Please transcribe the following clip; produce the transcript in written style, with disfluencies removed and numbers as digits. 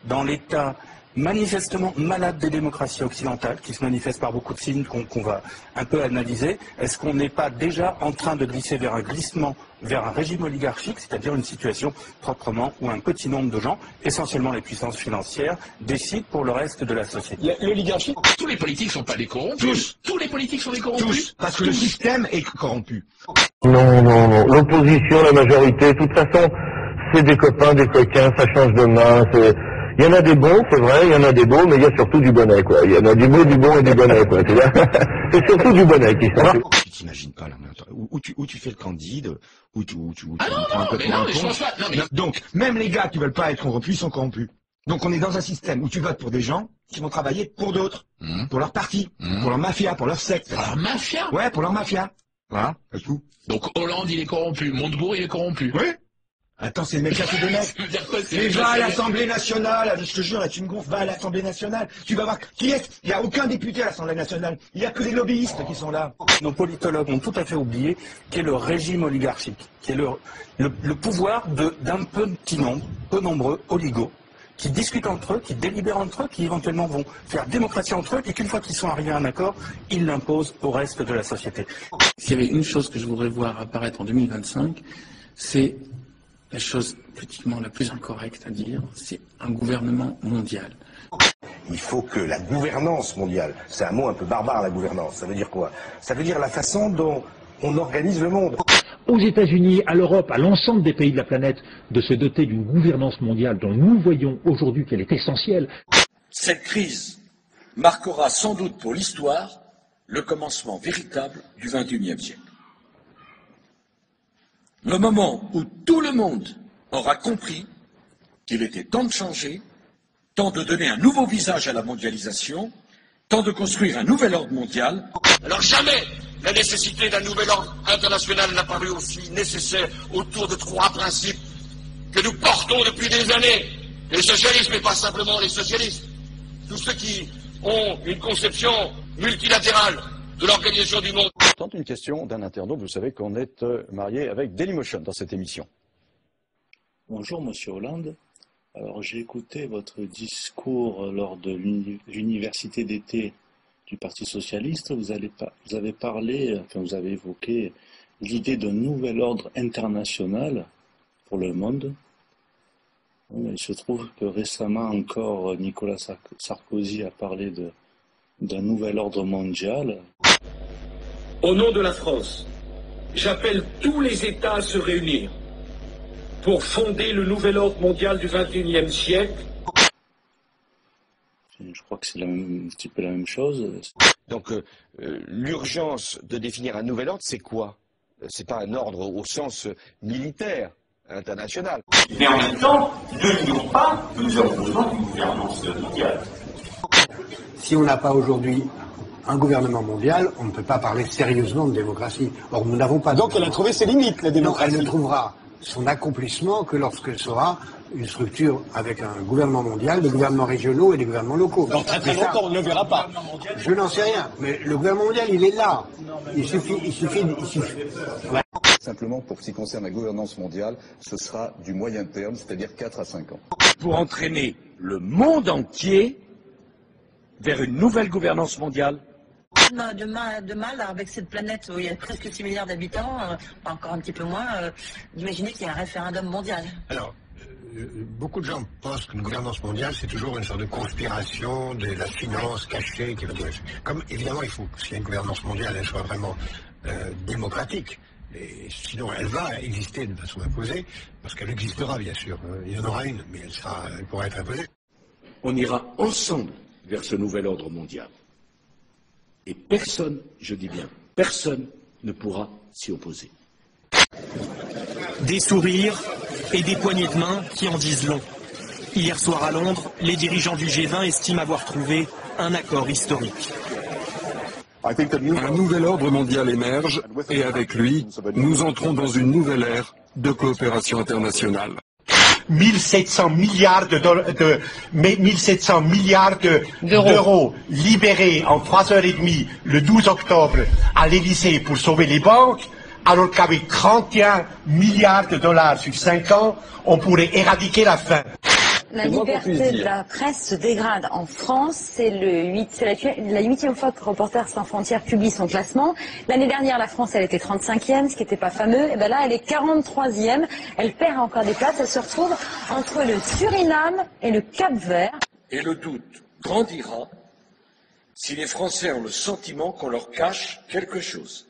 dans l'état manifestement malade des démocraties occidentales, qui se manifeste par beaucoup de signes qu'on va un peu analyser, est-ce qu'on n'est pas déjà en train de glisser vers un glissement, vers un régime oligarchique, c'est-à-dire une situation proprement où un petit nombre de gens, essentiellement les puissances financières, décident pour le reste de la société? L'oligarchie? Tous les politiques sont pas des corrompus. Tous les politiques sont des corrompus. Tous, parce que le système est corrompu. Non, non, non. L'opposition, la majorité, de toute façon, c'est des copains, des coquins, ça change de main, il y en a des bons, c'est vrai, il y en a des beaux, mais il y a surtout du bonnet, quoi. Il y en a du beau, du bon et du bonnet, quoi. C'est surtout du bonnet qui sont. Tu t'imagines pas, là, où tu fais le candide, où tu Ah non, prends un peu mais non, mais je pense pas. Non, mais... Donc, même les gars qui veulent pas être corrompus sont corrompus. Donc on est dans un système où tu votes pour des gens qui vont travailler pour d'autres, pour leur parti, pour leur mafia, pour leur secte. Pour leur mafia? Ouais, pour leur mafia. Voilà, c'est tout. Donc Hollande, il est corrompu, Montebourg, il est corrompu. Oui. Attends, c'est le mec qui de mec. Mais va à l'Assemblée nationale, je te jure, là, tu me gonfles, va à l'Assemblée nationale. Tu vas voir qui est. Il n'y a aucun député à l'Assemblée nationale. Il n'y a que des lobbyistes qui sont là. Nos politologues ont tout à fait oublié qu'est le régime oligarchique, qui est le pouvoir d'un petit nombre, peu nombreux, oligos, qui discutent entre eux, qui délibèrent entre eux, qui éventuellement vont faire démocratie entre eux, et qu'une fois qu'ils sont arrivés à un accord, ils l'imposent au reste de la société. S'il y avait une chose que je voudrais voir apparaître en 2025, c'est la chose politiquement la plus incorrecte à dire, c'est un gouvernement mondial. Il faut que la gouvernance mondiale, c'est un mot un peu barbare la gouvernance, ça veut dire quoi? Ça veut dire la façon dont on organise le monde. Aux États-Unis, à l'Europe, à l'ensemble des pays de la planète, de se doter d'une gouvernance mondiale dont nous voyons aujourd'hui qu'elle est essentielle. Cette crise marquera sans doute pour l'histoire le commencement véritable du XXIe siècle. Le moment où tout le monde aura compris qu'il était temps de changer, temps de donner un nouveau visage à la mondialisation, temps de construire un nouvel ordre mondial. Alors jamais la nécessité d'un nouvel ordre international n'a paru aussi nécessaire autour de trois principes que nous portons depuis des années. Les socialistes, mais pas simplement les socialistes. Tous ceux qui ont une conception multilatérale de l'organisation du monde. Tente une question d'un internaute. Vous savez qu'on est marié avec Dailymotion dans cette émission. Bonjour Monsieur Hollande. Alors j'ai écouté votre discours lors de l'université d'été du Parti socialiste. Vous avez parlé, enfin vous avez évoqué l'idée d'un nouvel ordre international pour le monde. Il se trouve que récemment encore Nicolas Sarkozy a parlé d'un nouvel ordre mondial. Au nom de la France, j'appelle tous les États à se réunir pour fonder le nouvel ordre mondial du XXIe siècle. Je crois que c'est un petit peu la même chose. Donc l'urgence de définir un nouvel ordre, c'est quoi? C'est pas un ordre au sens militaire, international. Mais en même temps, ne nions pas que nous avons besoin d'une gouvernance mondiale. Si on n'a pas aujourd'hui un gouvernement mondial, on ne peut pas parler sérieusement de démocratie. Or, nous n'avons pas... Donc elle a trouvé ses limites, la démocratie. Non, elle ne trouvera son accomplissement que lorsqu'elle sera une structure avec un gouvernement mondial, des gouvernements régionaux et des gouvernements locaux. Dans très longtemps, on ne le verra pas. Je n'en sais rien, mais le gouvernement mondial, il est là. Il suffit. Ouais. Simplement, pour ce qui concerne la gouvernance mondiale, ce sera du moyen terme, c'est-à-dire 4 à 5 ans. Pour entraîner le monde entier vers une nouvelle gouvernance mondiale. On a de mal avec cette planète où il y a presque 6 milliards d'habitants, encore un petit peu moins, d'imaginer qu'il y a un référendum mondial. Alors, beaucoup de gens pensent qu'une gouvernance mondiale, c'est toujours une sorte de conspiration de la finance cachée. Comme évidemment, il faut que si y a une gouvernance mondiale, elle soit vraiment démocratique. Et sinon, elle va exister de façon imposée, parce qu'elle existera, bien sûr. Il y en aura une, mais elle pourra être imposée. On ira ensemble vers ce nouvel ordre mondial. Et personne, je dis bien, personne ne pourra s'y opposer. Des sourires et des poignées de main qui en disent long. Hier soir à Londres, les dirigeants du G20 estiment avoir trouvé un accord historique. Un nouvel ordre mondial émerge et avec lui, nous entrons dans une nouvelle ère de coopération internationale. 1700 milliards d'euros libérés en 3h30 le 12 octobre à l'Élysée pour sauver les banques, alors qu'avec 31 milliards de dollars sur 5 ans, on pourrait éradiquer la faim. La liberté de la presse se dégrade en France. C'est la 8e fois que Reporters sans frontières publie son classement. L'année dernière, la France, elle était 35e, ce qui n'était pas fameux. Et ben là, elle est 43e. Elle perd encore des places. Elle se retrouve entre le Suriname et le Cap-Vert. Et le doute grandira si les Français ont le sentiment qu'on leur cache quelque chose.